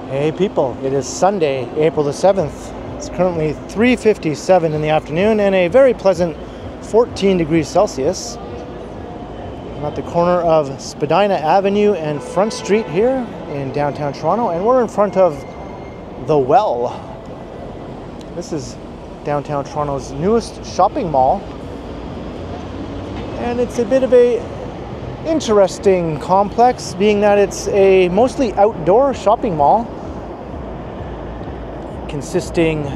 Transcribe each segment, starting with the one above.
Hey people, it is Sunday, April the 7th. It's currently 3:57 in the afternoon and a very pleasant 14 degrees Celsius. I'm at the corner of Spadina Avenue and Front Street here in downtown Toronto, and we're in front of The Well. This is downtown Toronto's newest shopping mall, and it's a bit of a interesting complex, being that it's a mostly outdoor shopping mall consisting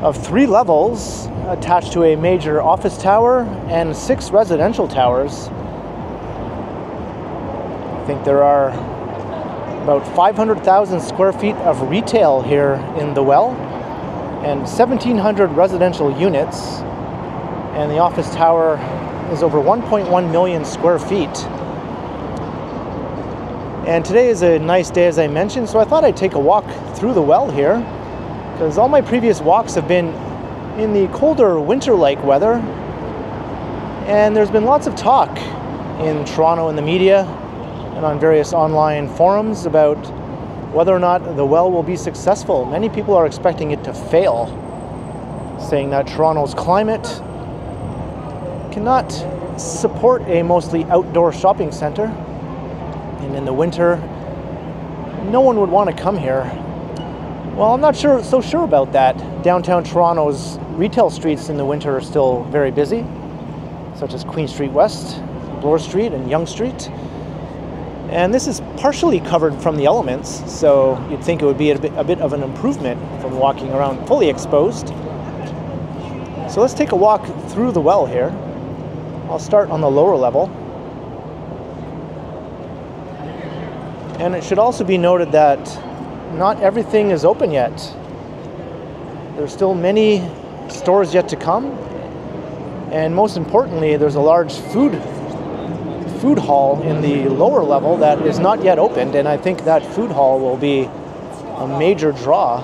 of 3 levels attached to a major office tower and 6 residential towers. I think there are about 500,000 square feet of retail here in The Well and 1,700 residential units, and the office tower is over 1.1 million square feet. And today is a nice day, as I mentioned, so I thought I'd take a walk through The Well here, because all my previous walks have been in the colder winter-like weather, and there's been lots of talk in Toronto in the media and on various online forums about whether or not The Well will be successful. Many people are expecting it to fail, saying that Toronto's climate cannot support a mostly outdoor shopping center, and in the winter no one would want to come here. Well, I'm not so sure about that. Downtown Toronto's retail streets in the winter are still very busy, such as Queen Street West, Bloor Street, and Yonge Street. And this is partially covered from the elements, so you'd think it would be a bit of an improvement from walking around fully exposed. So let's take a walk through The Well here. I'll start on the lower level. And it should also be noted that not everything is open yet. There's still many stores yet to come, and most importantly, there's a large food hall in the lower level that is not yet opened, and I think that food hall will be a major draw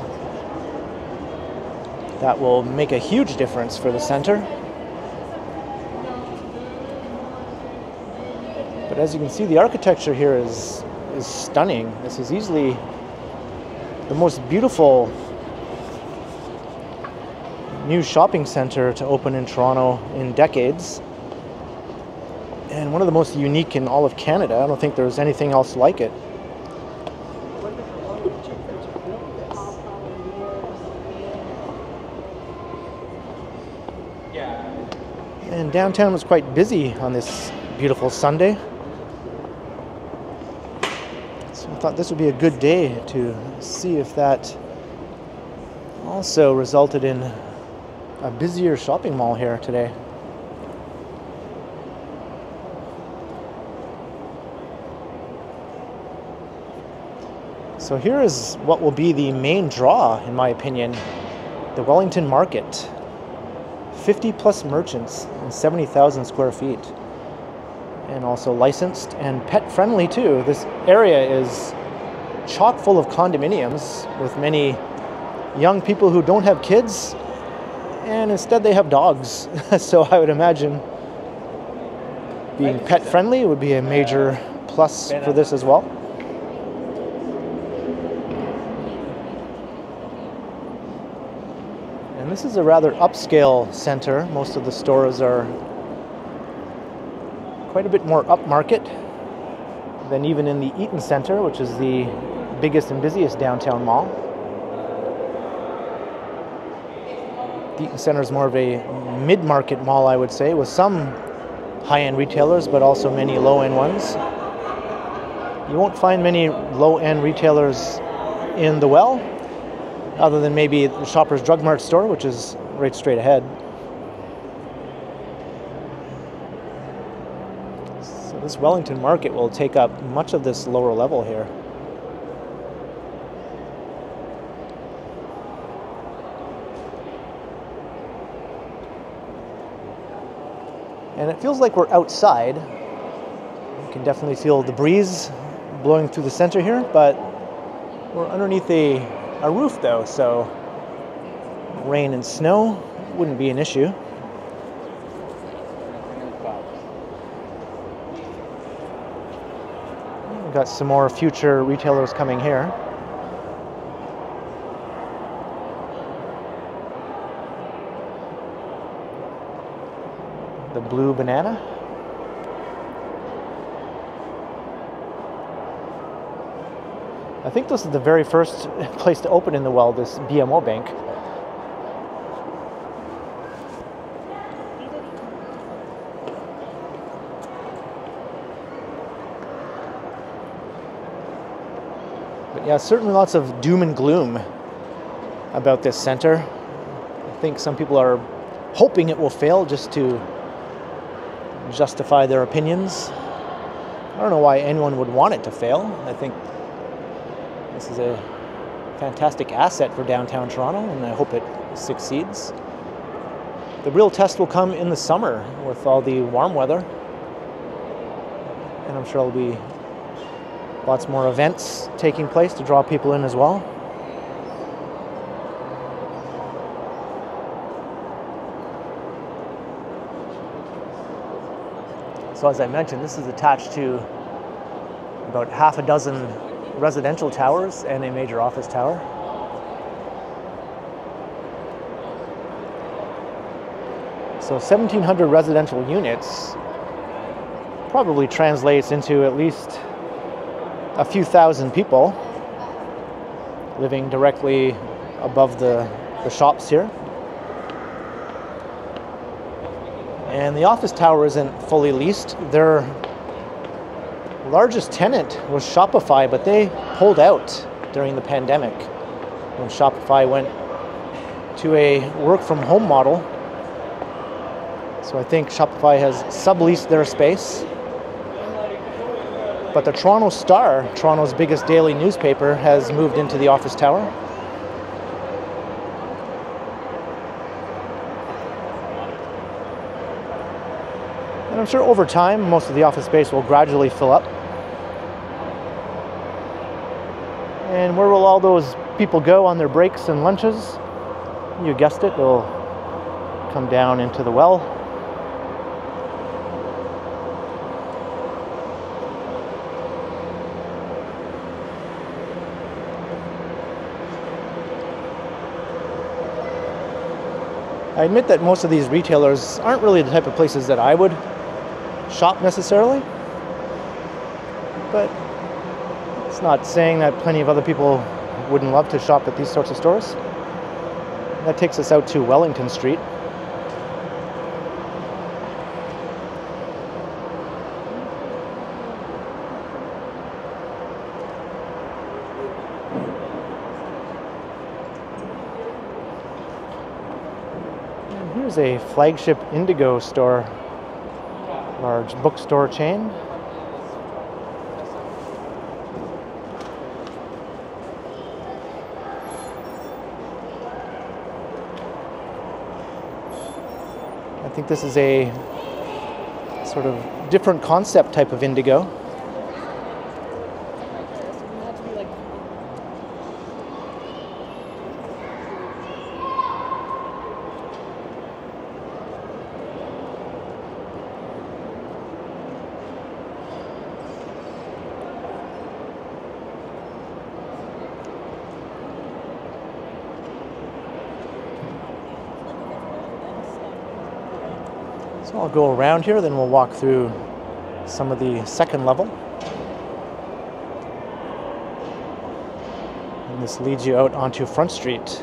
that will make a huge difference for the center. But as you can see, the architecture here is stunning. This is easily the most beautiful new shopping center to open in Toronto in decades, and one of the most unique in all of Canada. I don't think there's anything else like it. And downtown was quite busy on this beautiful Sunday, so I thought this would be a good day to see if that also resulted in a busier shopping mall here today. So here is what will be the main draw, in my opinion, the Wellington Market. 50 plus merchants and 70,000 square feet. And also licensed and pet friendly too. This area is chock full of condominiums with many young people who don't have kids, and instead they have dogs. So I would imagine being pet friendly would be a major plus for this as well. And this is a rather upscale center. Most of the stores are quite a bit more upmarket than even in the Eaton Centre, which is the biggest and busiest downtown mall. The Eaton Centre is more of a mid-market mall, I would say, with some high-end retailers, but also many low-end ones. You won't find many low-end retailers in The Well, other than maybe the Shoppers Drug Mart store, which is right straight ahead. So this Wellington Market will take up much of this lower level here. And it feels like we're outside. You can definitely feel the breeze blowing through the center here, but we're underneath a roof though, so rain and snow wouldn't be an issue. We've got some more future retailers coming here. blue banana. I think this is the very first place to open in the well, this BMO bank. But yeah, certainly lots of doom and gloom about this center. I think some people are hoping it will fail just to justify their opinions. I don't know why anyone would want it to fail. I think this is a fantastic asset for downtown Toronto, and I hope it succeeds. The real test will come in the summer with all the warm weather, and I'm sure there'll be lots more events taking place to draw people in as well. So as I mentioned, this is attached to about half a dozen residential towers and a major office tower. So 1,700 residential units probably translates into at least a few thousand people living directly above the shops here. And the office tower isn't fully leased. Their largest tenant was Shopify, but they pulled out during the pandemic when Shopify went to a work-from-home model. So I think Shopify has subleased their space. But the Toronto Star, Toronto's biggest daily newspaper, has moved into the office tower. And I'm sure over time, most of the office space will gradually fill up. And where will all those people go on their breaks and lunches? You guessed it, they'll come down into the well. I admit that most of these retailers aren't really the type of places that I would shop necessarily, but it's not saying that plenty of other people wouldn't love to shop at these sorts of stores. That takes us out to Wellington Street. And here's a flagship Indigo store, large bookstore chain. I think this is a sort of different concept type of Indigo. So I'll go around here, then we'll walk through some of the second level. And this leads you out onto Front Street.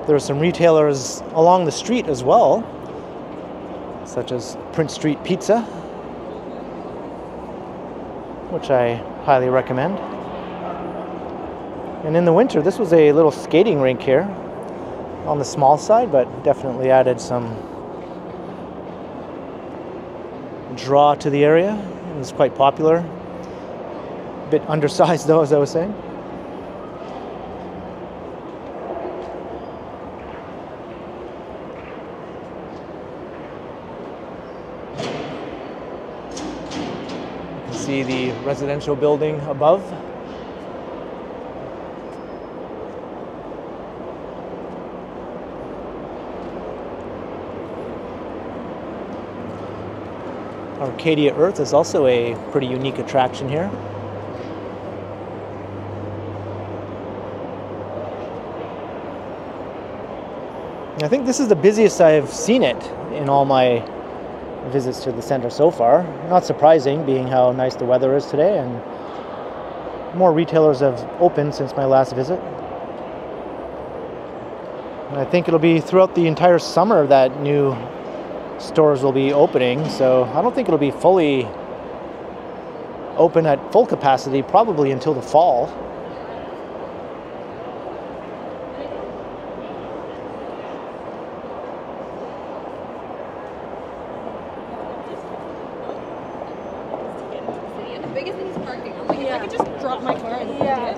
There are some retailers along the street as well, such as Prince Street Pizza, which I highly recommend. And in the winter, this was a little skating rink here, on the small side, but definitely added some draw to the area. It was quite popular. A bit undersized though, as I was saying. You can see the residential building above. Arcadia Earth is also a pretty unique attraction here. I think this is the busiest I've seen it in all my visits to the center so far. Not surprising, being how nice the weather is today, and more retailers have opened since my last visit. And I think it'll be throughout the entire summer that new stores will be opening, so I don't think it'll be fully open at full capacity, probably until the fall. The biggest thing is parking. I'm like, if I could just drop my car and do it.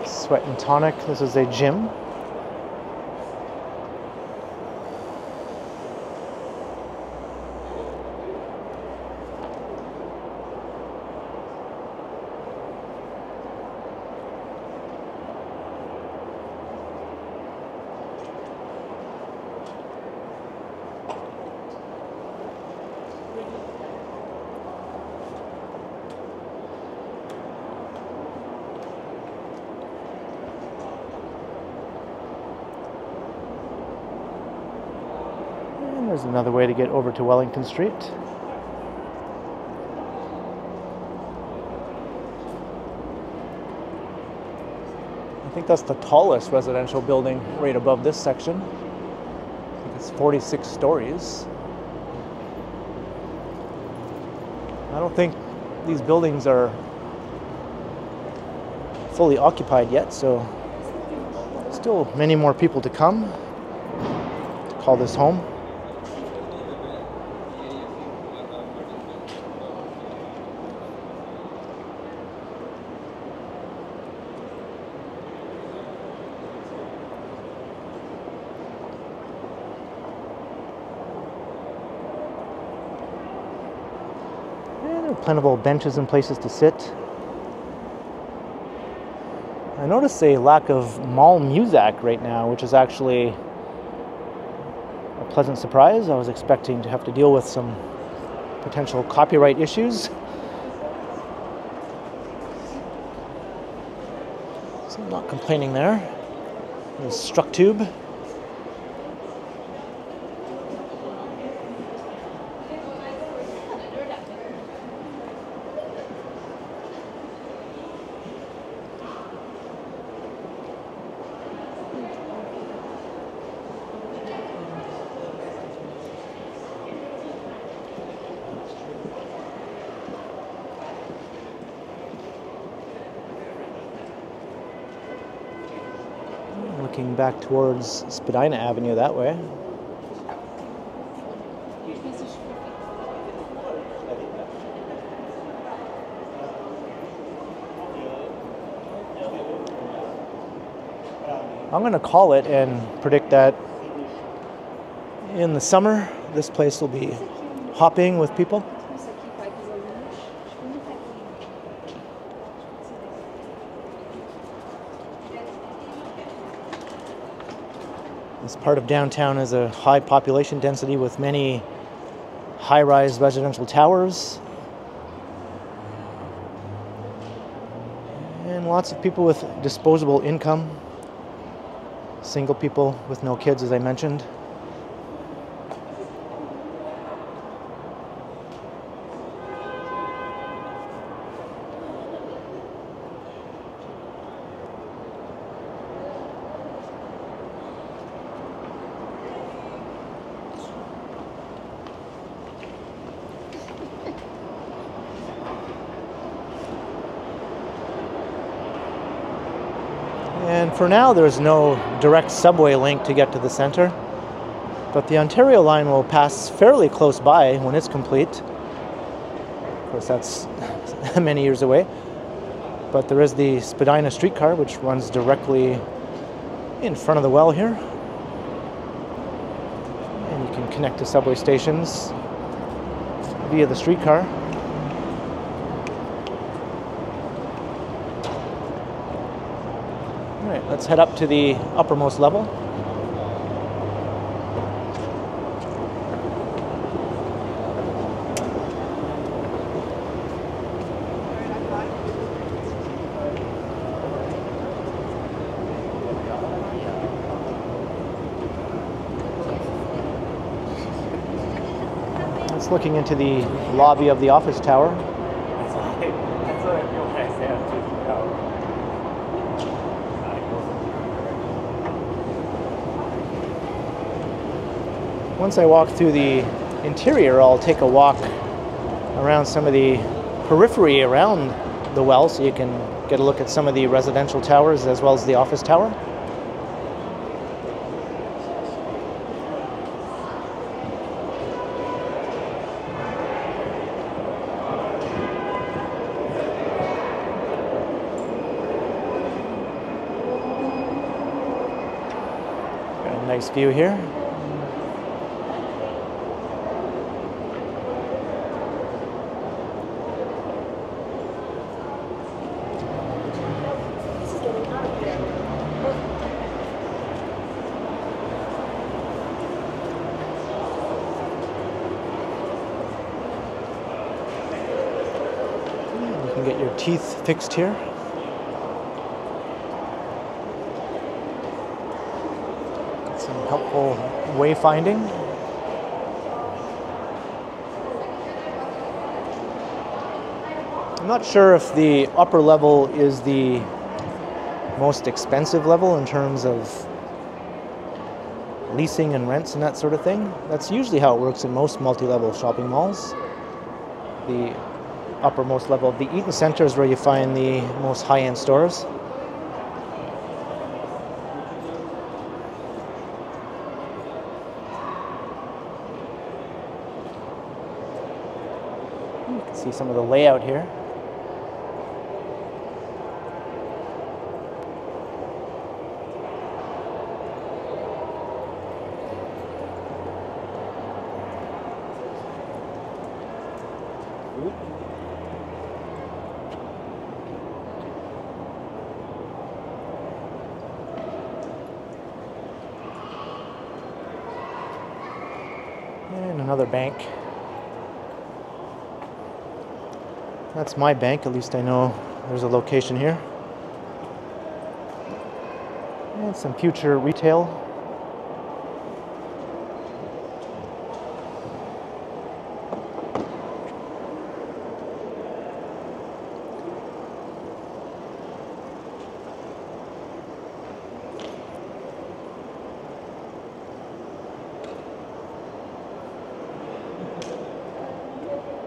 Sweat and Tonic. This is a gym. There's another way to get over to Wellington Street. I think that's the tallest residential building right above this section. I think it's 46 stories. I don't think these buildings are fully occupied yet, so still many more people to come to call this home. Plentiful benches and places to sit. I notice a lack of mall music right now, which is actually a pleasant surprise. I was expecting to have to deal with some potential copyright issues. So I'm not complaining there. There's Struck Tube. Looking back towards Spadina Avenue that way. I'm going to call it and predict that in the summer this place will be hopping with people. This part of downtown is a high population density with many high-rise residential towers. And lots of people with disposable income. Single people with no kids, as I mentioned. And for now, there's no direct subway link to get to the center, but the Ontario line will pass fairly close by when it's complete. Of course, that's many years away, but there is the Spadina streetcar, which runs directly in front of the well here. And you can connect to subway stations via the streetcar. Alright, let's head up to the uppermost level. It's looking into the lobby of the office tower. That's what I feel when I say I'm taking out. Once I walk through the interior, I'll take a walk around some of the periphery around the well so you can get a look at some of the residential towers as well as the office tower. Got a nice view here. You can get your teeth fixed here. Got some helpful wayfinding. I'm not sure if the upper level is the most expensive level in terms of leasing and rents and that sort of thing. That's usually how it works in most multi-level shopping malls. The uppermost level of the Eaton Center is where you find the most high-end stores. You can see some of the layout here. And another bank. That's my bank, at least I know there's a location here. And some future retail.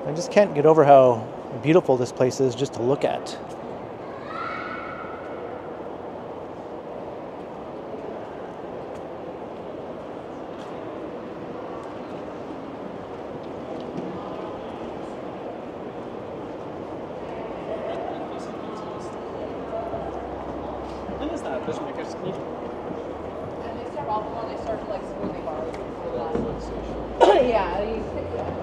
I just can't get over how beautiful this place is just to look at. When is that? This maker's school? And they start off when they start like smoothie bars for the last one. Yeah, you pick that.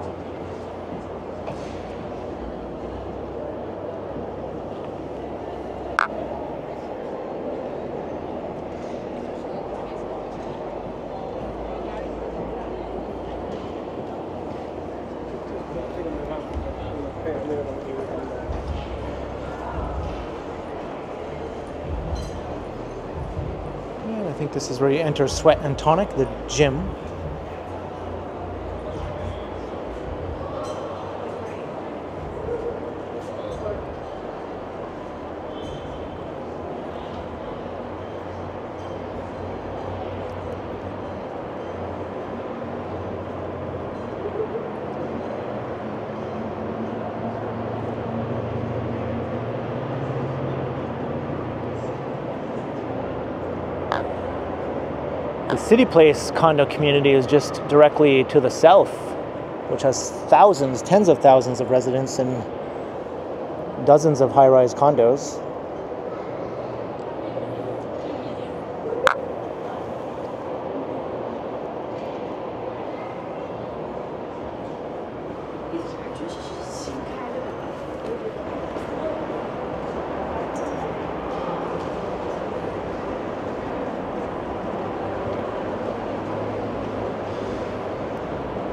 And I think this is where you enter Sweat and Tonic, the gym. The City Place condo community is just directly to the south, which has thousands, tens of thousands of residents and dozens of high-rise condos.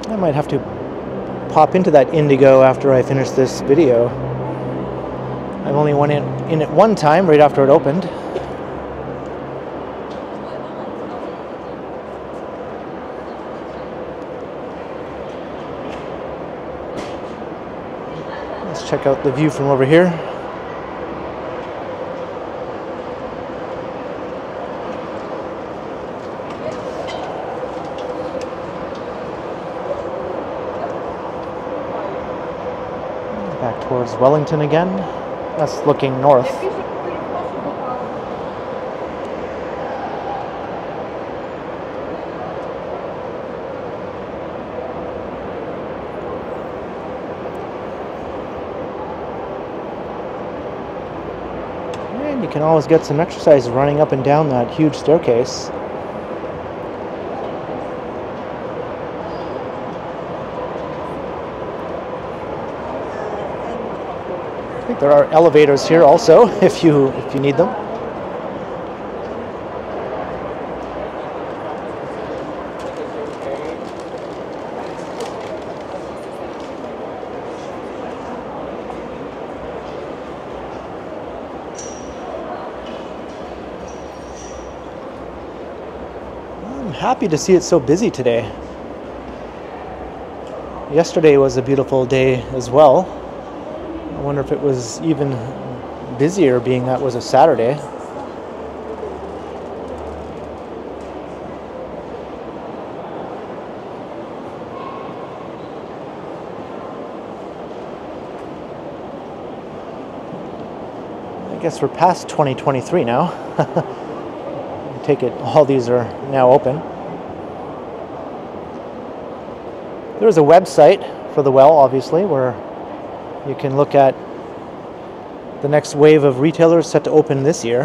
I might have to pop into that Indigo after I finish this video. I've only went in it one time right after it opened. Let's check out the view from over here. Back towards Wellington again. That's looking north. And you can always get some exercise running up and down that huge staircase. I think there are elevators here also if you need them. I'm happy to see it so busy today. Yesterday was a beautiful day as well. I wonder if it was even busier, being that was a Saturday. I guess we're past 2023 now. I take it all these are now open. There's a website for the well, obviously, where you can look at the next wave of retailers set to open this year.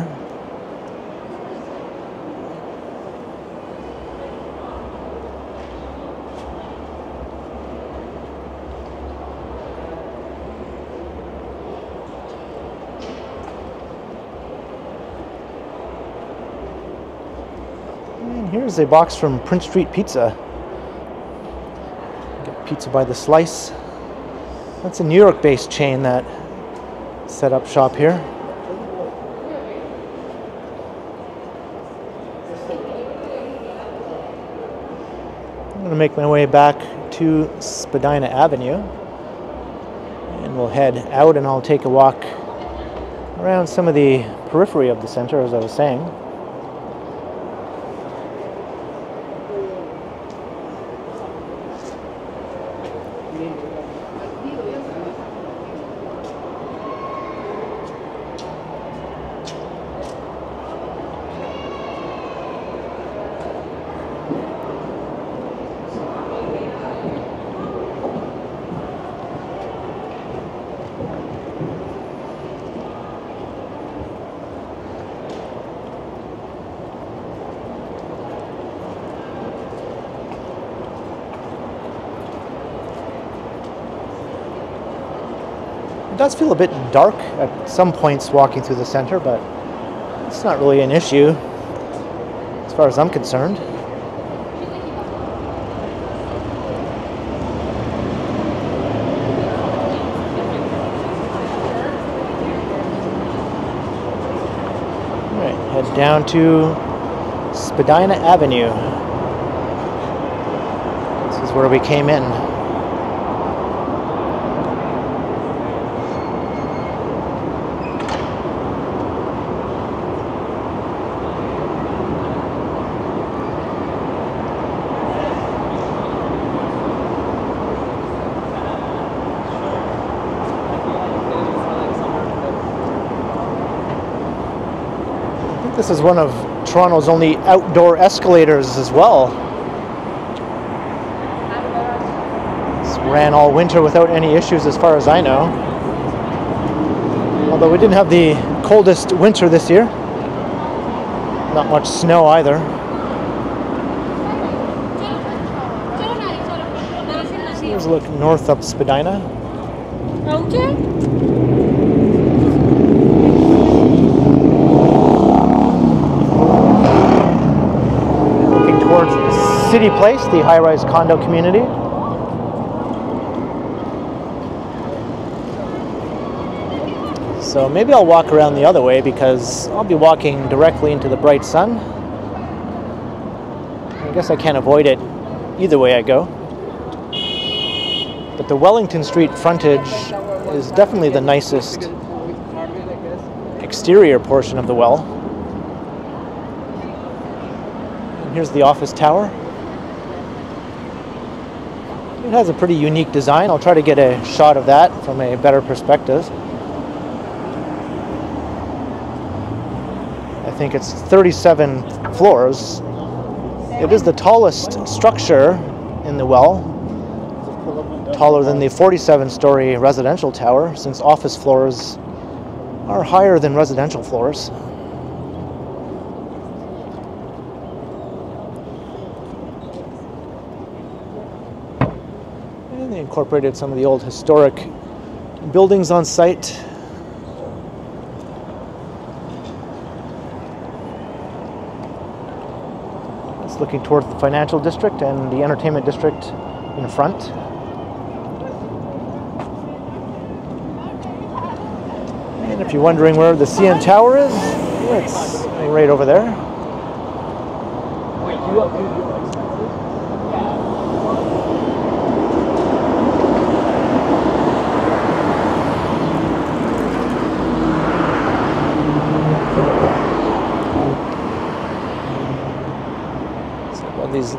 And here's a box from Prince Street Pizza. Get pizza by the slice. That's a New York-based chain that set up shop here. I'm going to make my way back to Spadina Avenue, and we'll head out, and I'll take a walk around some of the periphery of the center, as I was saying. It does feel a bit dark at some points walking through the center, but it's not really an issue as far as I'm concerned. All right, head down to Spadina Avenue. This is where we came in. This is one of Toronto's only outdoor escalators as well. This ran all winter without any issues as far as I know. Although we didn't have the coldest winter this year. Not much snow either. So here's a look north up Spadina. Okay. Towards City Place, the high-rise condo community. So maybe I'll walk around the other way because I'll be walking directly into the bright sun. I guess I can't avoid it either way I go. But the Wellington Street frontage is definitely the nicest exterior portion of the well. And here's the office tower. It has a pretty unique design. I'll try to get a shot of that from a better perspective. I think it's 37 floors. It is the tallest structure in the well, taller than the 47-story residential tower, since office floors are higher than residential floors. And they incorporated some of the old historic buildings on site. It's looking towards the financial district and the entertainment district in front. And if you're wondering where the CN Tower is, it's right over there. These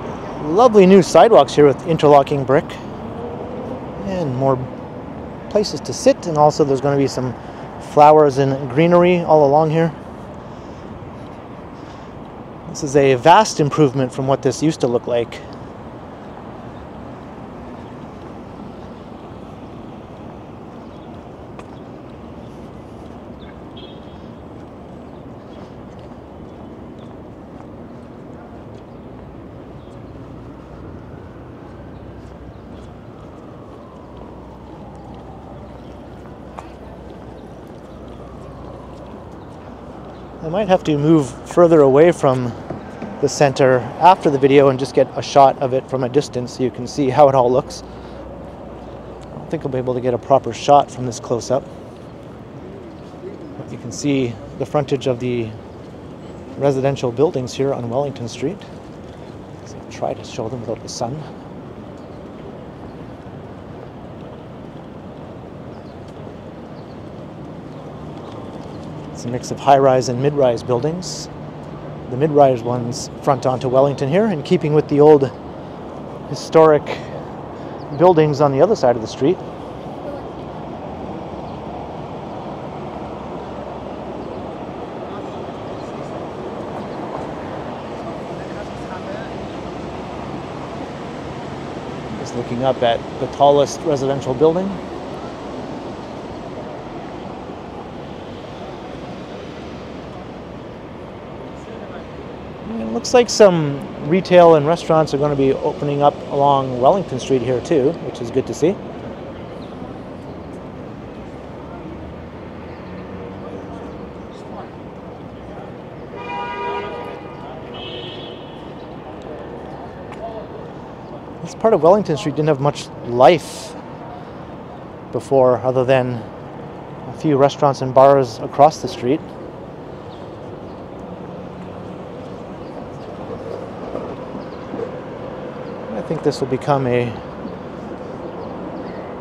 lovely new sidewalks here with interlocking brick and more places to sit, and also there's going to be some flowers and greenery all along here. This is a vast improvement from what this used to look like. I might have to move further away from the center after the video and just get a shot of it from a distance so you can see how it all looks. I don't think I'll be able to get a proper shot from this close-up. You can see the frontage of the residential buildings here on Wellington Street. So I'll try to show them without the sun. It's a mix of high-rise and mid-rise buildings. The mid-rise ones front onto Wellington here, in keeping with the old historic buildings on the other side of the street. Just looking up at the tallest residential building. Looks like some retail and restaurants are going to be opening up along Wellington Street here too, which is good to see. This part of Wellington Street didn't have much life before, other than a few restaurants and bars across the street. I think this will become a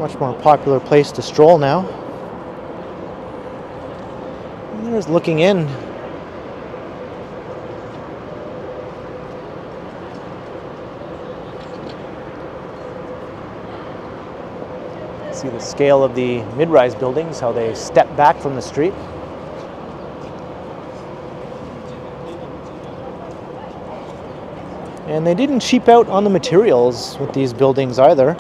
much more popular place to stroll now. And there's looking in. See the scale of the mid-rise buildings, how they step back from the street. And they didn't cheap out on the materials with these buildings either.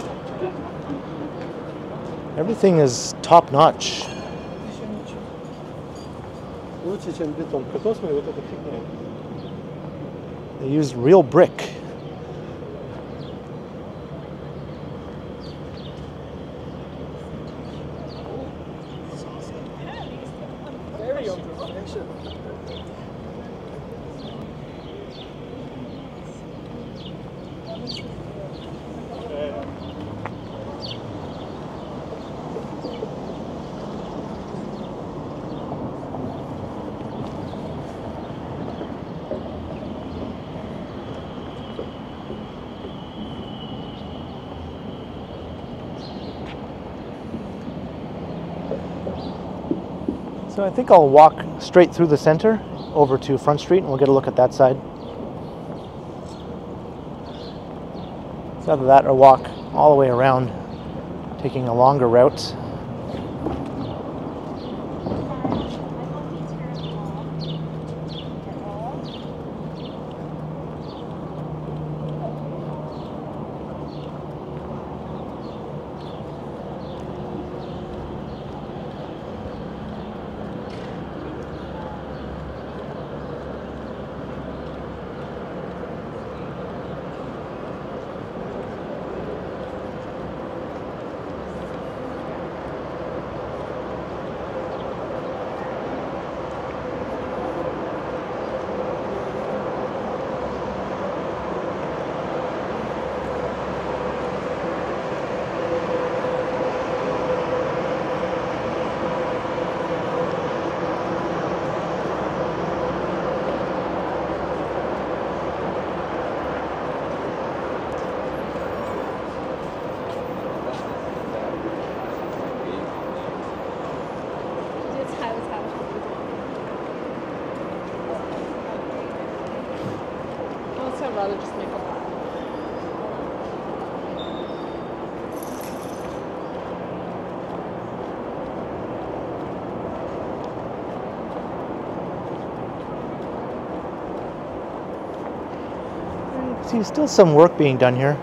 Everything is top-notch. They used real brick. So I think I'll walk straight through the center over to Front Street and we'll get a look at that side. It's either that or walk all the way around, taking a longer route. I'd rather just make a lot. See, still some work being done here.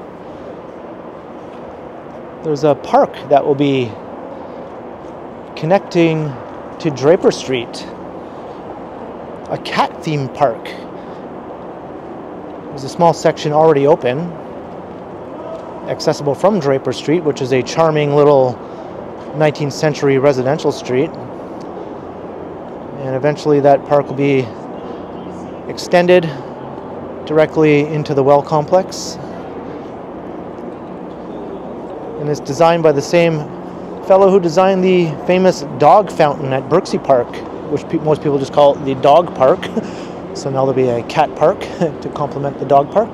There's a park that will be connecting to Draper Street, a cat theme park. There's a small section already open, accessible from Draper Street, which is a charming little 19th century residential street. And eventually that park will be extended directly into the well complex. And it's designed by the same fellow who designed the famous dog fountain at Birksey Park, which most people just call it the dog park. So now there'll be a cat park to complement the dog park.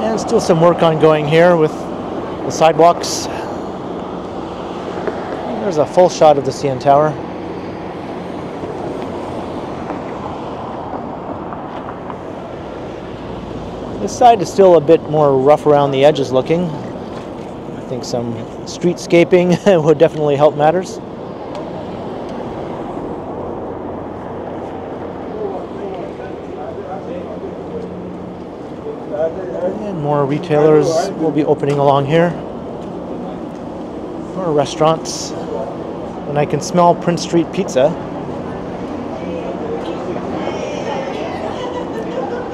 And still some work ongoing here with the sidewalks. There's a full shot of the CN Tower. This side is still a bit more rough around the edges looking. I think some streetscaping would definitely help matters. And more retailers will be opening along here. More restaurants. And I can smell Prince Street pizza.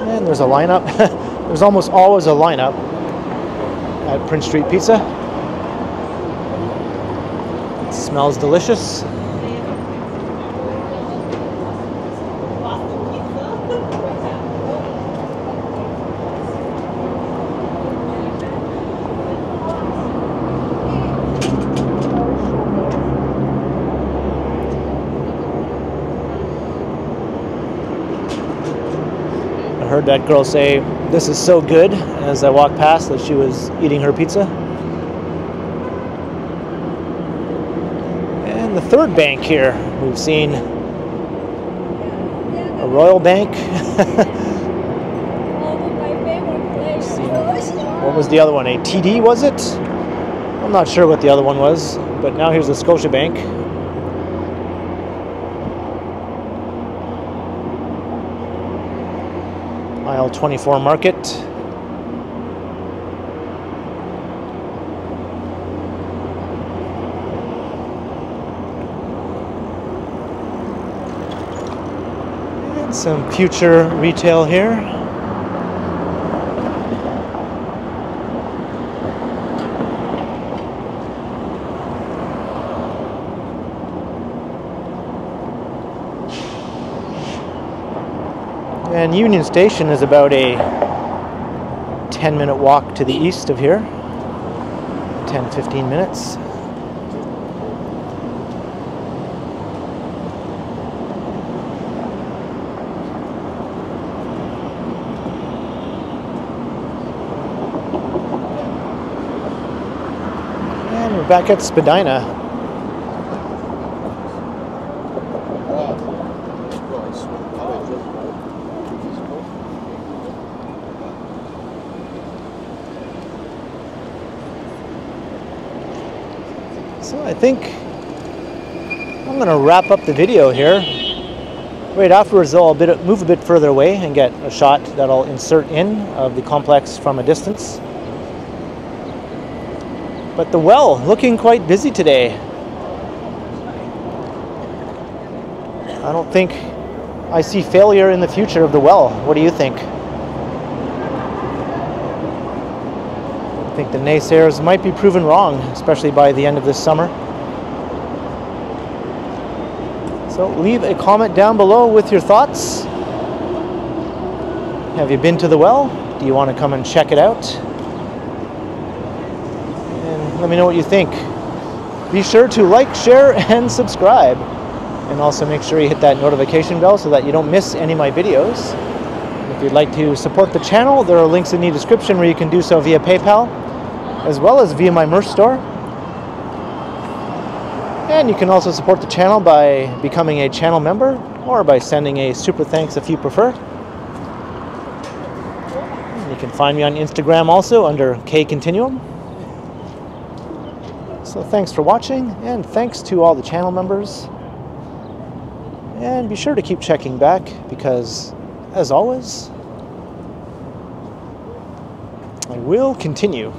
And there's a lineup. There's almost always a lineup at Prince Street Pizza. It smells delicious. I heard that girl say, "This is so good," as I walked past as she was eating her pizza. And the third bank here, we've seen a Royal Bank. What was the other one? A TD, was it? I'm not sure what the other one was, but now here's the Scotia Bank. Aisle 24 Market. And some future retail here. And Union Station is about a 10-minute walk to the east of here. 10-15 minutes. back at Spadina. So I think I'm going to wrap up the video here. Right afterwards, though, I'll move a bit further away and get a shot that I'll insert in of the complex from a distance. But the well, looking quite busy today. I don't think I see failure in the future of the well. What do you think? I think the naysayers might be proven wrong, especially by the end of this summer. So leave a comment down below with your thoughts. Have you been to the well? Do you want to come and check it out? And let me know what you think. Be sure to like, share, and subscribe. And also make sure you hit that notification bell so that you don't miss any of my videos. If you'd like to support the channel, there are links in the description where you can do so via PayPal, as well as via my merch store. And you can also support the channel by becoming a channel member or by sending a super thanks if you prefer. And you can find me on Instagram also under KContinuum. So thanks for watching, and thanks to all the channel members. And be sure to keep checking back because, as always, I will continue.